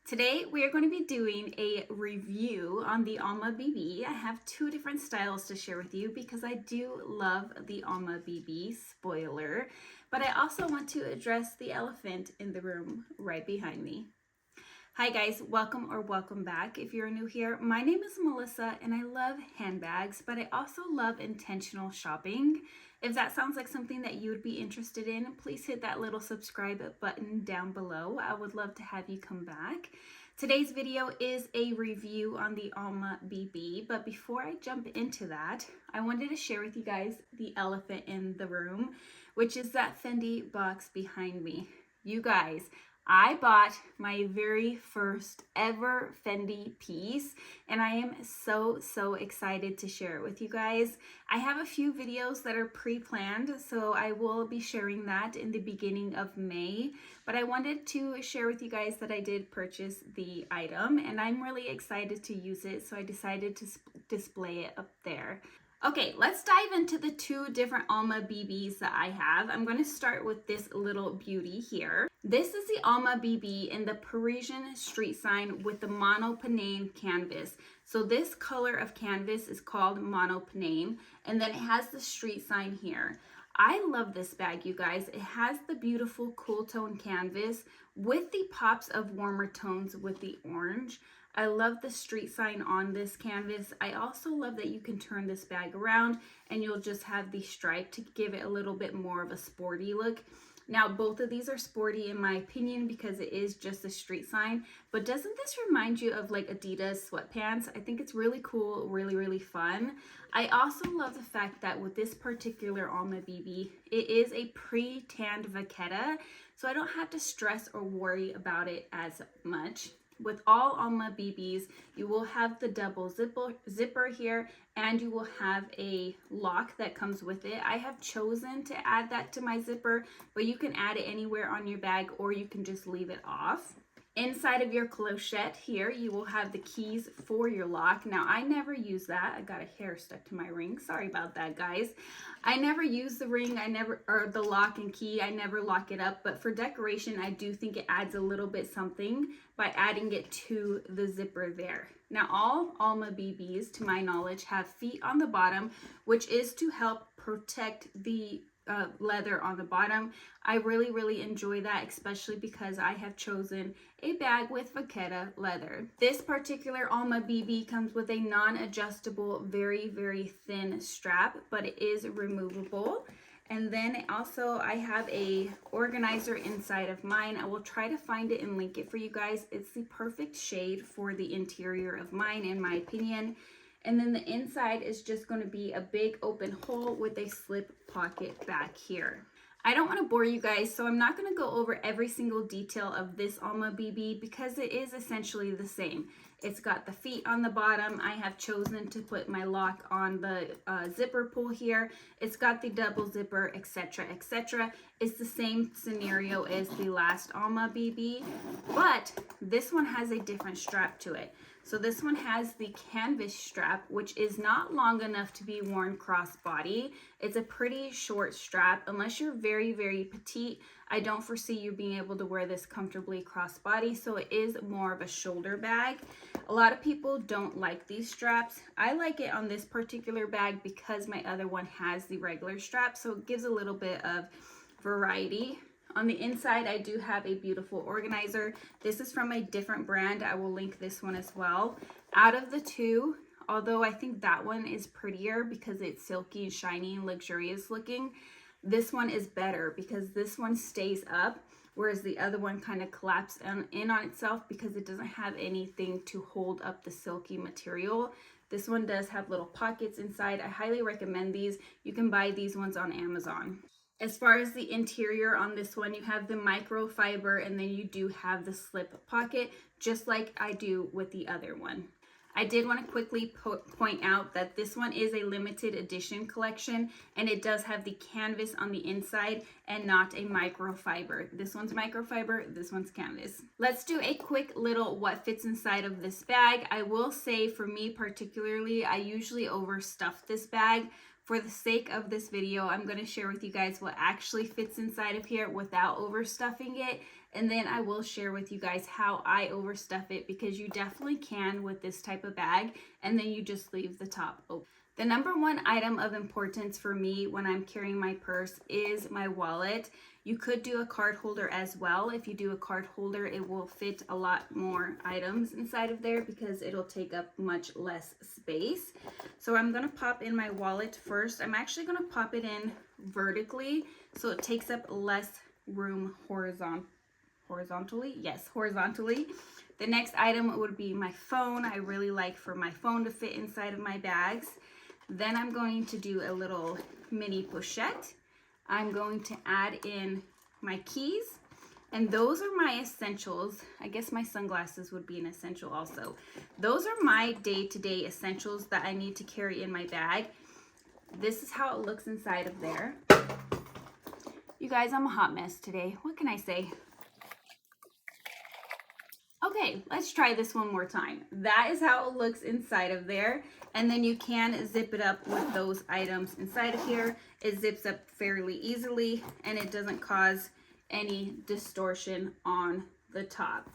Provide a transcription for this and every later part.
Today we are going to be doing a review on the Alma BB. I have two different styles to share with you because I do love the Alma BB, spoiler, but I also want to address the elephant in the room right behind me. Hi guys, welcome back. If you're new here, my name is Melissa and I love handbags, but I also love intentional shopping. If that sounds like something that you would be interested in, please hit that little subscribe button down below. I would love to have you come back. Today's video is a review on the Alma BB, but before I jump into that, I wanted to share with you guys the elephant in the room, which is that Fendi box behind me. You guys, I bought my very first ever Fendi piece and I am so excited to share it with you guys. I have a few videos that are pre-planned, so I will be sharing that in the beginning of May, but I wanted to share with you guys that I did purchase the item and I'm really excited to use it, so I decided to display it up there. Okay, let's dive into the two different Alma BBs that I have. I'm going to start with this little beauty here. This is the Alma BB in the Parisian street sign with the monopanane canvas. So this color of canvas is called monopanane, and then it has the street sign here. I love this bag, you guys. It has the beautiful cool tone canvas with the pops of warmer tones with the orange. I love the street sign on this canvas. I also love that you can turn this bag around and you'll just have the stripe to give it a little bit more of a sporty look. Now, both of these are sporty in my opinion because it is just a street sign, but doesn't this remind you of like Adidas sweatpants? I think it's really cool, really fun. I also love the fact that with this particular Alma BB, it is a pre-tanned Veta, so I don't have to stress or worry about it as much. With all Alma BBs, you will have the double zipper here, and you will have a lock that comes with it. I have chosen to add that to my zipper, but you can add it anywhere on your bag or you can just leave it off. Inside of your clochette here, you will have the keys for your lock. Now, I never use that. I got a hair stuck to my ring. Sorry about that, guys. I never use the ring, or the lock and key. I never lock it up, but for decoration, I do think it adds a little bit something by adding it to the zipper there. Now, all Alma BBs, to my knowledge, have feet on the bottom, which is to help protect the leather on the bottom. I really enjoy that, especially because I have chosen a bag with Veta leather. This particular Alma BB comes with a non-adjustable, very thin strap, but it is removable. And then also I have a organizer inside of mine. I will try to find it and link it for you guys. It's the perfect shade for the interior of mine, in my opinion. And then the inside is just going to be a big open hole with a slip pocket back here. I don't want to bore you guys, so I'm not going to go over every single detail of this Alma BB because it is essentially the same. It's got the feet on the bottom. I have chosen to put my lock on the zipper pull here. It's got the double zipper, etc. It's the same scenario as the last Alma BB, but this one has a different strap to it. So this one has the canvas strap, which is not long enough to be worn crossbody. It's a pretty short strap. Unless you're very petite, I don't foresee you being able to wear this comfortably crossbody, so it is more of a shoulder bag. A lot of people don't like these straps. I like it on this particular bag because my other one has the regular strap, so it gives a little bit of variety. On the inside, I do have a beautiful organizer. This is from a different brand. I will link this one as well. Out of the two, although I think that one is prettier because it's silky and shiny and luxurious looking, this one is better because this one stays up, whereas the other one kind of collapsed in on itself because it doesn't have anything to hold up the silky material. This one does have little pockets inside. I highly recommend these. You can buy these ones on Amazon. As far as the interior on this one, you have the microfiber and then you do have the slip pocket, just like I do with the other one. I did want to quickly point out that this one is a limited edition collection and it does have the canvas on the inside and not a microfiber. This one's microfiber, this one's canvas. Let's do a quick little what fits inside of this bag. I will say for me particularly, I usually overstuff this bag. For the sake of this video, I'm going to share with you guys what actually fits inside of here without overstuffing it, and then I will share with you guys how I overstuff it, because you definitely can with this type of bag, and then you just leave the top open. The number one item of importance for me when I'm carrying my purse is my wallet. You could do a card holder as well. If you do a card holder, it will fit a lot more items inside of there because it'll take up much less space. So I'm gonna pop in my wallet first. I'm actually gonna pop it in vertically so it takes up less room horizontally. Yes, horizontally. The next item would be my phone. I really like for my phone to fit inside of my bags. Then I'm going to do a little mini pochette. I'm going to add in my keys, and those are my essentials. I guess my sunglasses would be an essential also. Those are my day-to-day essentials that I need to carry in my bag. This is how it looks inside of there. You guys, I'm a hot mess today. What can I say? Okay, let's try this one more time. That is how it looks inside of there. And then you can zip it up with those items inside of here. It zips up fairly easily and it doesn't cause any distortion on the top.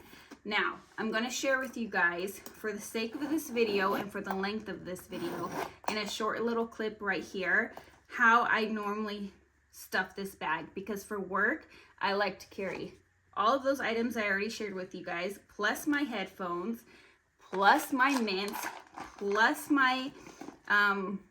Now, I'm gonna share with you guys, for the sake of this video and for the length of this video, in a short little clip right here, how I normally stuff this bag. Because for work, I like to carry all of those items I already shared with you guys, plus my headphones, plus my mints, plus my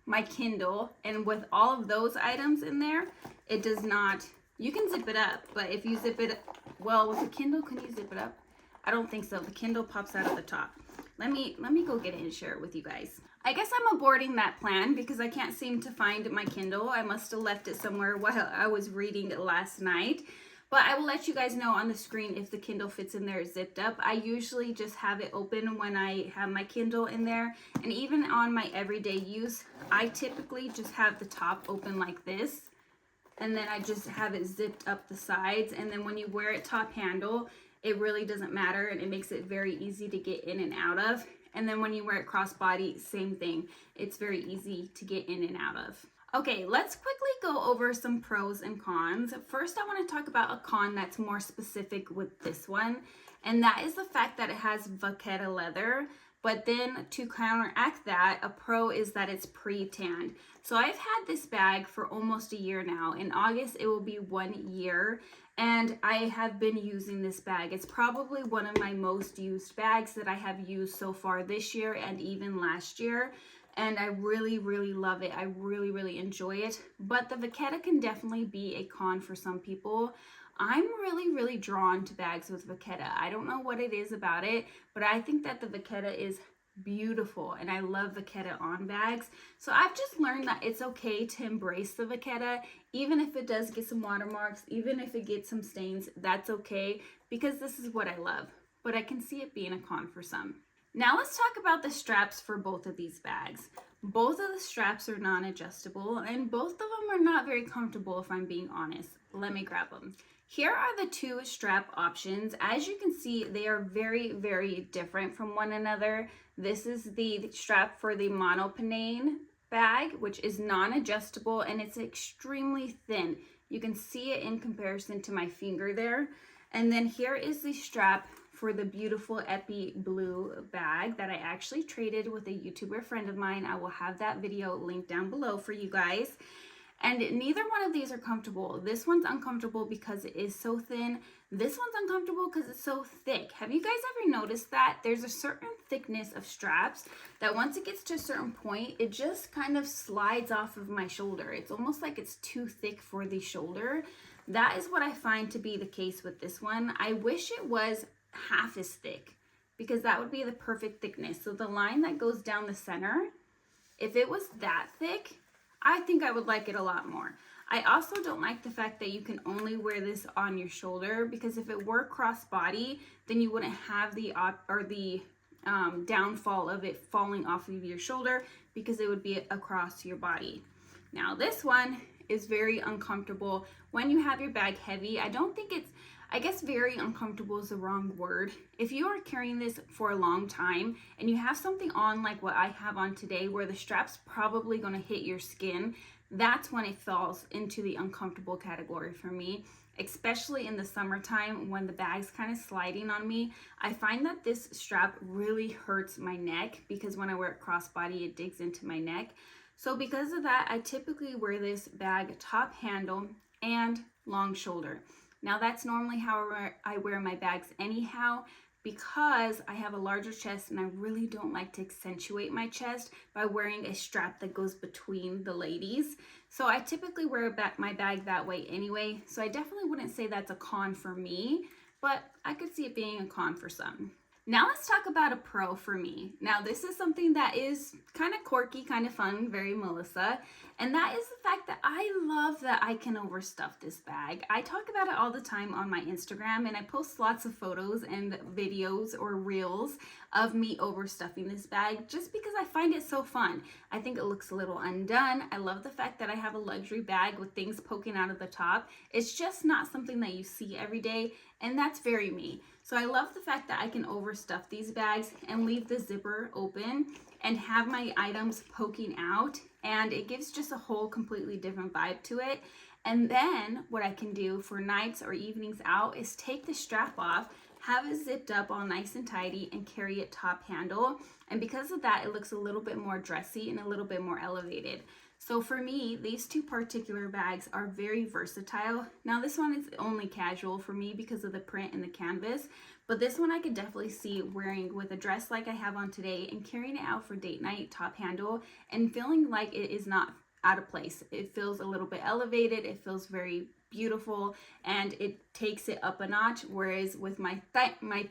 my Kindle. And with all of those items in there, it does not, you can zip it up, but if you zip it, well, with the Kindle, can you zip it up? I don't think so. The Kindle pops out of the top. Let me go get it and share it with you guys. I guess I'm aborting that plan because I can't seem to find my Kindle. I must have left it somewhere while I was reading it last night. But I will let you guys know on the screen if the Kindle fits in there zipped up. I usually just have it open when I have my Kindle in there. And even on my everyday use, I typically just have the top open like this. And then I just have it zipped up the sides. And then when you wear it top handle, it really doesn't matter. And it makes it very easy to get in and out of. And then when you wear it crossbody, same thing. It's very easy to get in and out of. Okay, let's quickly go over some pros and cons. First, I want to talk about a con that's more specific with this one, and that is the fact that it has Veta leather. But then to counteract that, a pro is that it's pre-tanned. So I've had this bag for almost a year now. In August, it will be 1 year, and I have been using this bag. It's probably one of my most used bags that I have used so far this year and even last year. And I really, really love it. I really, really enjoy it. But the Veta can definitely be a con for some people. I'm really, really drawn to bags with Veta. I don't know what it is about it, but I think that the Veta is beautiful, and I love Veta on bags. So I've just learned that it's okay to embrace the Veta, even if it does get some watermarks, even if it gets some stains, that's okay, because this is what I love. But I can see it being a con for some. Now let's talk about the straps for both of these bags. Both of the straps are non-adjustable, and both of them are not very comfortable, if I'm being honest. Let me grab them. Here are the two strap options. As you can see, they are very, very different from one another. This is the strap for the monopane bag, which is non-adjustable, and it's extremely thin. You can see it in comparison to my finger there. And then here is the strap for the beautiful MSBLUE bag that I actually traded with a YouTuber friend of mine. I will have that video linked down below for you guys. And neither one of these are comfortable. This one's uncomfortable because it is so thin. This one's uncomfortable because it's so thick. Have you guys ever noticed that? There's a certain thickness of straps that once it gets to a certain point, it just kind of slides off of my shoulder. It's almost like it's too thick for the shoulder. That is what I find to be the case with this one. I wish it was half as thick, because that would be the perfect thickness. So the line that goes down the center, if it was that thick, I think I would like it a lot more. I also don't like the fact that you can only wear this on your shoulder, because if it were crossbody, then you wouldn't have the downfall of it falling off of your shoulder, because it would be across your body. Now this one is very uncomfortable when you have your bag heavy. I guess very uncomfortable is the wrong word. If you are carrying this for a long time and you have something on like what I have on today, where the strap's probably going to hit your skin, that's when it falls into the uncomfortable category for me. especially in the summertime when the bag's kind of sliding on me. I find that this strap really hurts my neck because when I wear it crossbody, it digs into my neck. So because of that, I typically wear this bag top handle and long shoulder. Now that's normally how I wear my bags anyhow, because I have a larger chest and I really don't like to accentuate my chest by wearing a strap that goes between the ladies. So I typically wear my bag that way anyway. So I definitely wouldn't say that's a con for me, but I could see it being a con for some. Now let's talk about a pro for me. Now this is something that is kind of quirky, kind of fun, very Melissa, and that is the fact that I love that I can overstuff this bag. I talk about it all the time on my Instagram, and I post lots of photos and videos or reels of me overstuffing this bag just because I find it so fun. I think it looks a little undone. I love the fact that I have a luxury bag with things poking out of the top. It's just not something that you see every day, and that's very me. So I love the fact that I can overstuff these bags and leave the zipper open and have my items poking out, and it gives just a whole completely different vibe to it. And then what I can do for nights or evenings out is take the strap off, have it zipped up all nice and tidy, and carry it top handle. And because of that, it looks a little bit more dressy and a little bit more elevated. So for me, these two particular bags are very versatile. Now this one is only casual for me because of the print and the canvas, but this one I could definitely see wearing with a dress like I have on today and carrying it out for date night top handle and feeling like it is not out of place. It feels a little bit elevated, it feels very beautiful, and it takes it up a notch, whereas with my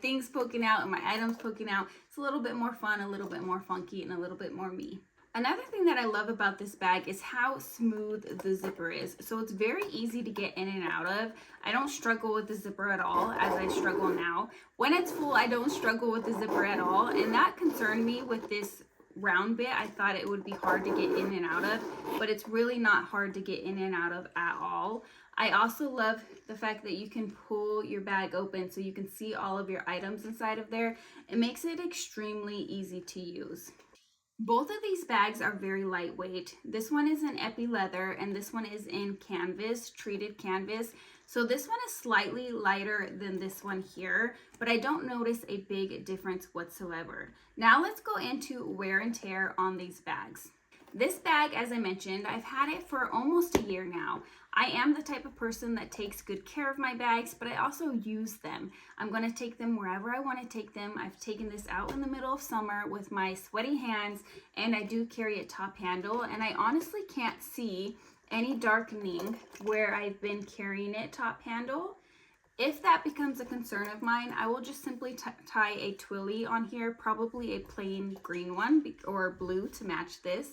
things poking out and my items poking out, it's a little bit more fun, a little bit more funky, and a little bit more me. Another thing that I love about this bag is how smooth the zipper is. So it's very easy to get in and out of. I don't struggle with the zipper at all, as I struggle now. When it's full, I don't struggle with the zipper at all, and that concerned me with this round bit. I thought it would be hard to get in and out of, but it's really not hard to get in and out of at all. I also love the fact that you can pull your bag open so you can see all of your items inside of there. It makes it extremely easy to use. Both of these bags are very lightweight. This one is in epi leather and this one is in canvas, treated canvas. So this one is slightly lighter than this one here, but I don't notice a big difference whatsoever. Now let's go into wear and tear on these bags. This bag, as I mentioned, I've had it for almost a year now. I am the type of person that takes good care of my bags, but I also use them. I'm going to take them wherever I want to take them. I've taken this out in the middle of summer with my sweaty hands, and I do carry it top handle, and I honestly can't see any darkening where I've been carrying it top handle. If that becomes a concern of mine, I will just simply tie a twilly on here, probably a plain green one or blue to match this,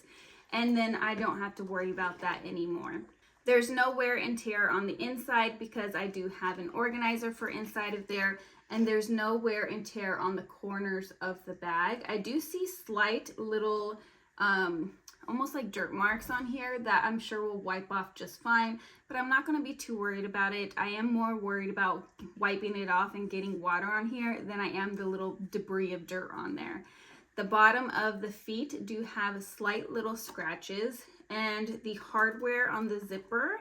and then I don't have to worry about that anymore. There's no wear and tear on the inside because I do have an organizer for inside of there, and there's no wear and tear on the corners of the bag. I do see slight little almost like dirt marks on here that I'm sure will wipe off just fine, but I'm not going to be too worried about it. I am more worried about wiping it off and getting water on here than I am the little debris of dirt on there. The bottom of the feet do have slight little scratches, and the hardware on the zipper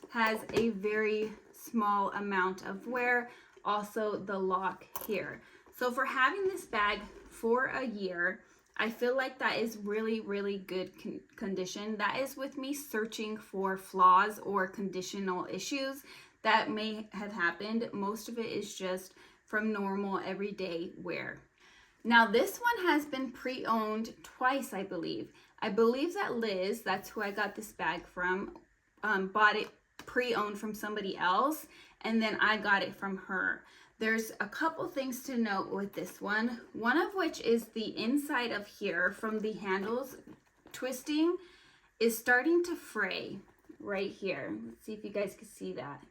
has a very small amount of wear. Also the lock here. So for having this bag for a year, I feel like that is really, really good condition. That is with me searching for flaws or conditional issues that may have happened. Most of it is just from normal everyday wear. Now this one has been pre-owned twice, I believe. I believe that Liz, that's who I got this bag from, bought it pre-owned from somebody else, and then I got it from her. There's a couple things to note with this one of which is the inside of here from the handles twisting is starting to fray right here. Let's see if you guys can see that.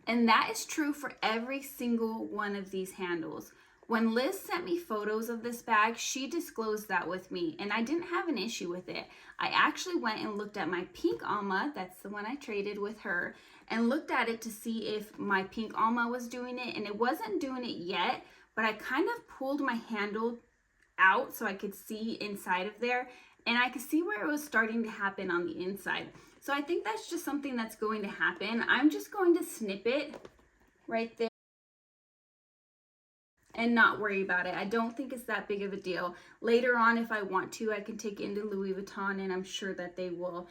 And that is true for every single one of these handles. When Liz sent me photos of this bag, she disclosed that with me, and I didn't have an issue with it. I actually went and looked at my pink Alma, that's the one I traded with her, and looked at it to see if my pink Alma was doing it, and it wasn't doing it yet, but I kind of pulled my handle out so I could see inside of there, and I could see where it was starting to happen on the inside. So I think that's just something that's going to happen. I'm just going to snip it right there and not worry about it. I don't think it's that big of a deal. Later on, if I want to, I can take it into Louis Vuitton and I'm sure that they will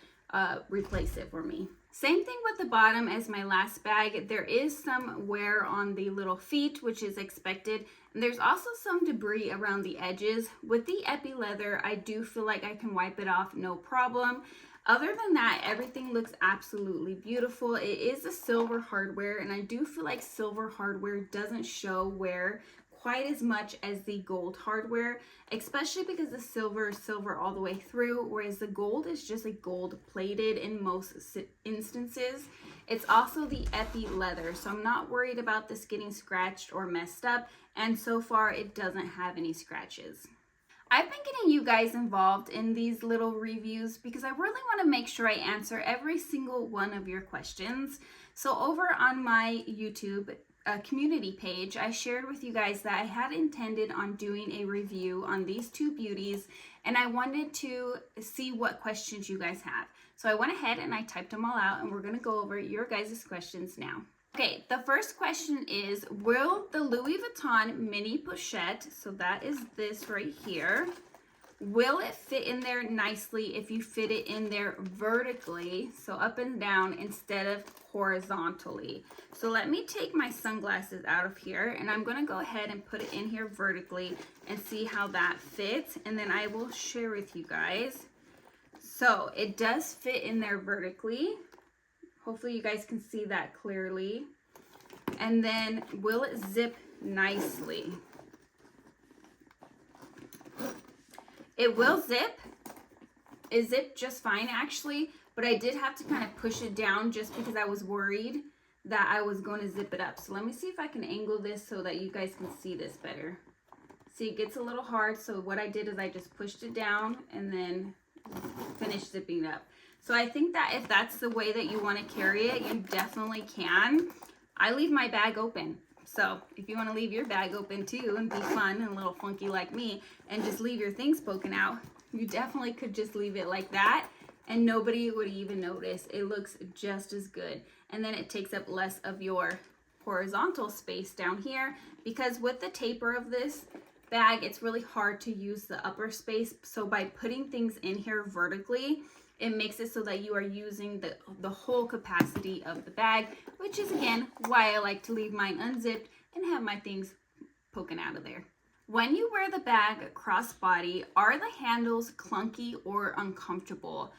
replace it for me. Same thing with the bottom as my last bag. There is some wear on the little feet, which is expected. And there's also some debris around the edges. With the epi leather, I do feel like I can wipe it off no problem. Other than that, everything looks absolutely beautiful. It is a silver hardware, and I do feel like silver hardware doesn't show wear quite as much as the gold hardware, especially because the silver is silver all the way through, whereas the gold is just a gold plated in most instances. It's also the epi leather, so I'm not worried about this getting scratched or messed up, and so far it doesn't have any scratches. I've been getting you guys involved in these little reviews because I really want to make sure I answer every single one of your questions. So over on my YouTube community page, I shared with you guys that I had intended on doing a review on these two beauties, and I wanted to see what questions you guys have. So I went ahead and I typed them all out, and we're going to go over your guys' questions now. Okay, the first question is, will the Louis Vuitton mini pochette, so that is this right here, will it fit in there nicely if you fit it in there vertically, so up and down instead of horizontally? So let me take my sunglasses out of here, and I'm going to go ahead and put it in here vertically and see how that fits, and then I will share with you guys. So it does fit in there vertically. Hopefully you guys can see that clearly. And then will it zip nicely? It will zip. It zipped just fine actually, but I did have to kind of push it down just because I was worried that I was going to zip it up. So let me see if I can angle this so that you guys can see this better. See, it gets a little hard, so what I did is I just pushed it down and then finished zipping it up. So I think that if that's the way that you want to carry it, you definitely can. I leave my bag open. So if you want to leave your bag open too and be fun and a little funky like me and just leave your things poking out, you definitely could just leave it like that and nobody would even notice. It looks just as good. And then it takes up less of your horizontal space down here, because with the taper of this bag, it's really hard to use the upper space. So by putting things in here vertically, it makes it so that you are using the whole capacity of the bag, which is again why I like to leave mine unzipped and have my things poking out of there. When you wear the bag crossbody, are the handles clunky or uncomfortable?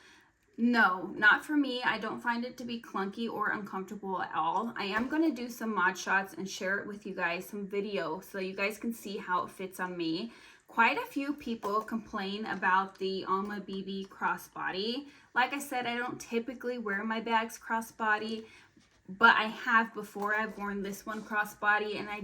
No, not for me. I don't find it to be clunky or uncomfortable at all. I am going to do some mod shots and share it with you guys, some video, so you guys can see how it fits on me. Quite a few people complain about the Alma BB crossbody. Like I said, I don't typically wear my bags crossbody, but I have before. I've worn this one crossbody and I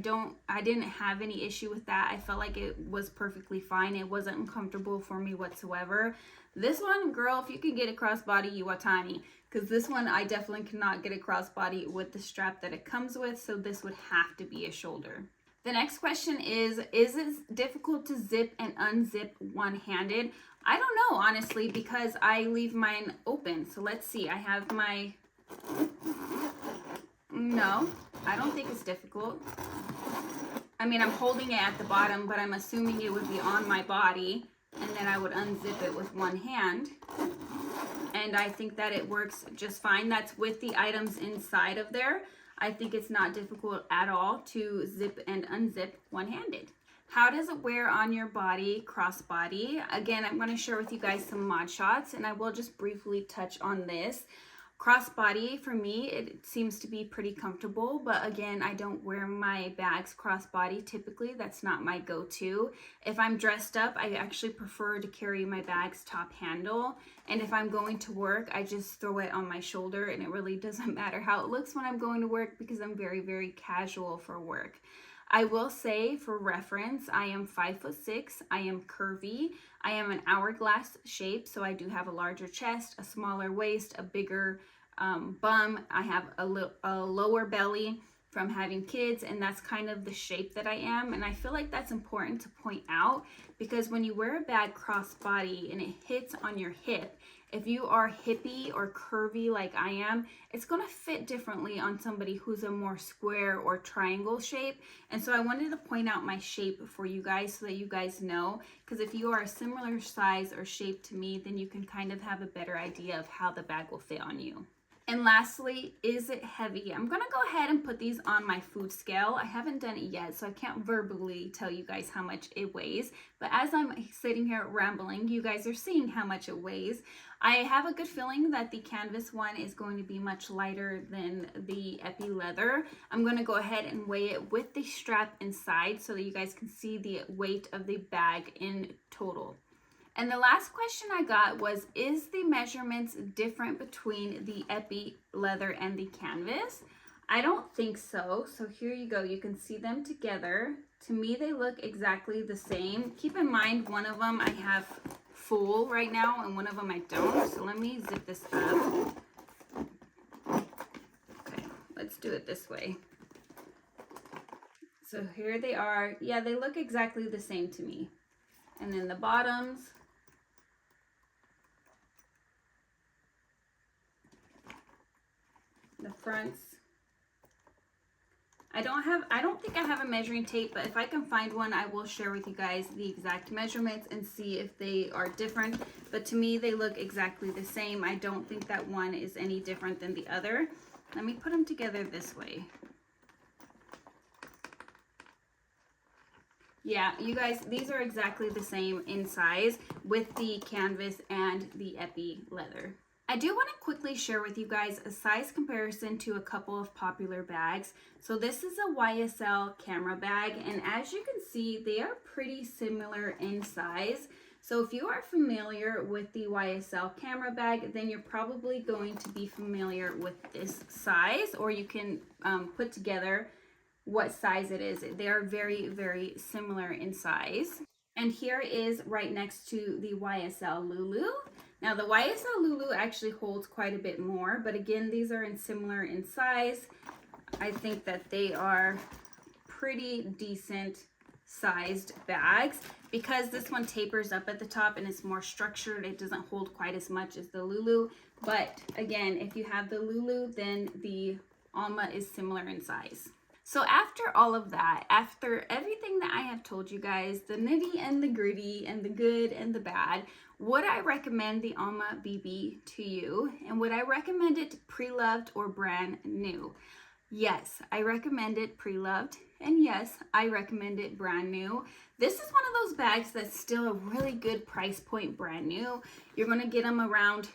didn't have any issue with that. I felt like it was perfectly fine. It wasn't uncomfortable for me whatsoever. This one, girl, if you can get a crossbody, you are tiny. Because this one, I definitely cannot get a crossbody with the strap that it comes with, so this would have to be a shoulder. The next question is it difficult to zip and unzip one-handed? I don't know, honestly, because I leave mine open. So let's see. I have my... No, I don't think it's difficult. I mean, I'm holding it at the bottom, but I'm assuming it would be on my body, and then I would unzip it with one hand. And I think that it works just fine. That's with the items inside of there. I think it's not difficult at all to zip and unzip one-handed. How does it wear on your body, crossbody? Again, I'm going to share with you guys some mod shots, and I will just briefly touch on this. Crossbody, for me, it seems to be pretty comfortable, but again, I don't wear my bags crossbody typically. That's not my go-to. If I'm dressed up, I actually prefer to carry my bags top handle, and if I'm going to work, I just throw it on my shoulder, and it really doesn't matter how it looks when I'm going to work because I'm very, very casual for work. I will say, for reference, I am 5'6", I am curvy, I am an hourglass shape, so I do have a larger chest, a smaller waist, a bigger bum, I have a lower belly, from having kids, and that's kind of the shape that I am. And I feel like that's important to point out, because when you wear a bag crossbody and it hits on your hip, if you are hippie or curvy like I am, it's going to fit differently on somebody who's a more square or triangle shape. And so I wanted to point out my shape for you guys so that you guys know, because if you are a similar size or shape to me, then you can kind of have a better idea of how the bag will fit on you. And lastly, is it heavy? I'm gonna go ahead and put these on my food scale. I haven't done it yet, so I can't verbally tell you guys how much it weighs. But as I'm sitting here rambling, you guys are seeing how much it weighs. I have a good feeling that the canvas one is going to be much lighter than the epi leather. I'm gonna go ahead and weigh it with the strap inside so that you guys can see the weight of the bag in total. And the last question I got was, is the measurements different between the epi leather and the canvas? I don't think so. So here you go. You can see them together. To me, they look exactly the same. Keep in mind, one of them I have full right now and one of them I don't. So let me zip this up. Okay, let's do it this way. So here they are. Yeah, they look exactly the same to me. And then the bottoms. The fronts. I don't think I have a measuring tape, but if I can find one, I will share with you guys the exact measurements and see if they are different. But to me, they look exactly the same. I don't think that one is any different than the other. Let me put them together this way. Yeah, you guys, these are exactly the same in size with the canvas and the epi leather. I do want to quickly share with you guys a size comparison to a couple of popular bags. So this is a YSL camera bag, and as you can see, they are pretty similar in size. So if you are familiar with the YSL camera bag, then you're probably going to be familiar with this size, or you can put together what size it is. They are very, very similar in size. And here is right next to the YSL Lulu. Now the YSL Lulu actually holds quite a bit more, but again, these are similar in size. I think that they are pretty decent sized bags. Because this one tapers up at the top and it's more structured, it doesn't hold quite as much as the Lulu. But again, if you have the Lulu, then the Alma is similar in size. So after all of that, after everything that I have told you guys, the nitty and the gritty and the good and the bad, would I recommend the Alma BB to you? And would I recommend it pre-loved or brand new? Yes, I recommend it pre-loved, and yes, I recommend it brand new. This is one of those bags that's still a really good price point brand new. You're going to get them around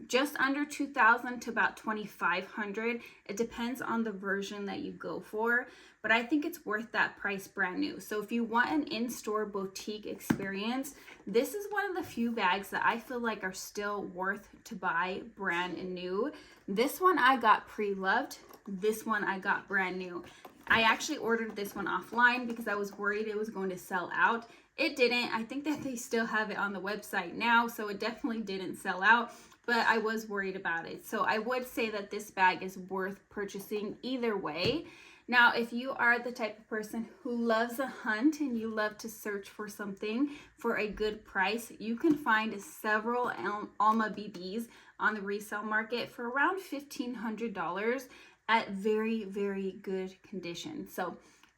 just under $2,000 to about $2,500. It depends on the version that you go for, but I think it's worth that price brand new. So if you want an in-store boutique experience, this is one of the few bags that I feel like are still worth to buy brand new. This one I got pre-loved. This one I got brand new. I actually ordered this one offline because I was worried it was going to sell out. It didn't. I think that they still have it on the website now, so it definitely didn't sell out. But I was worried about it. So I would say that this bag is worth purchasing either way. Now, if you are the type of person who loves a hunt and you love to search for something for a good price, you can find several Alma BBs on the resale market for around $1,500 at very, very good condition. So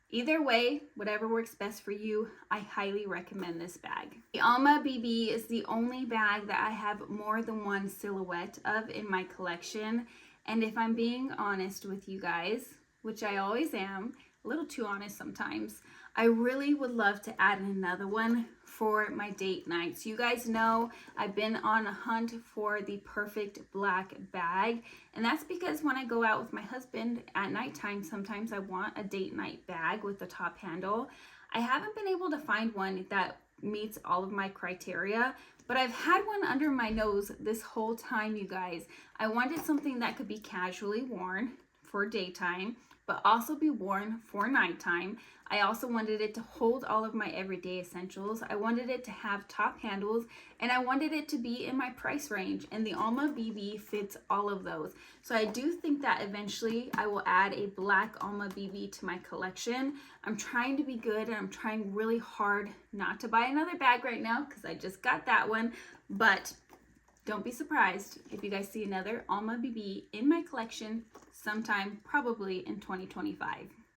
either way, whatever works best for you, I highly recommend this bag. The Alma BB is the only bag that I have more than one silhouette of in my collection. And if I'm being honest with you guys, which I always am, a little too honest sometimes, I really would love to add another one for my date nights. You guys know I've been on a hunt for the perfect black bag, and that's because when I go out with my husband at nighttime, sometimes I want a date night bag with a top handle. I haven't been able to find one that meets all of my criteria, but I've had one under my nose this whole time, you guys. I wanted something that could be casually worn for daytime, but also be worn for nighttime. I also wanted it to hold all of my everyday essentials. I wanted it to have top handles, and I wanted it to be in my price range, and the Alma BB fits all of those. So I do think that eventually I will add a black Alma BB to my collection. I'm trying to be good, and I'm trying really hard not to buy another bag right now because I just got that one, but don't be surprised if you guys see another Alma BB in my collection sometime probably in 2025.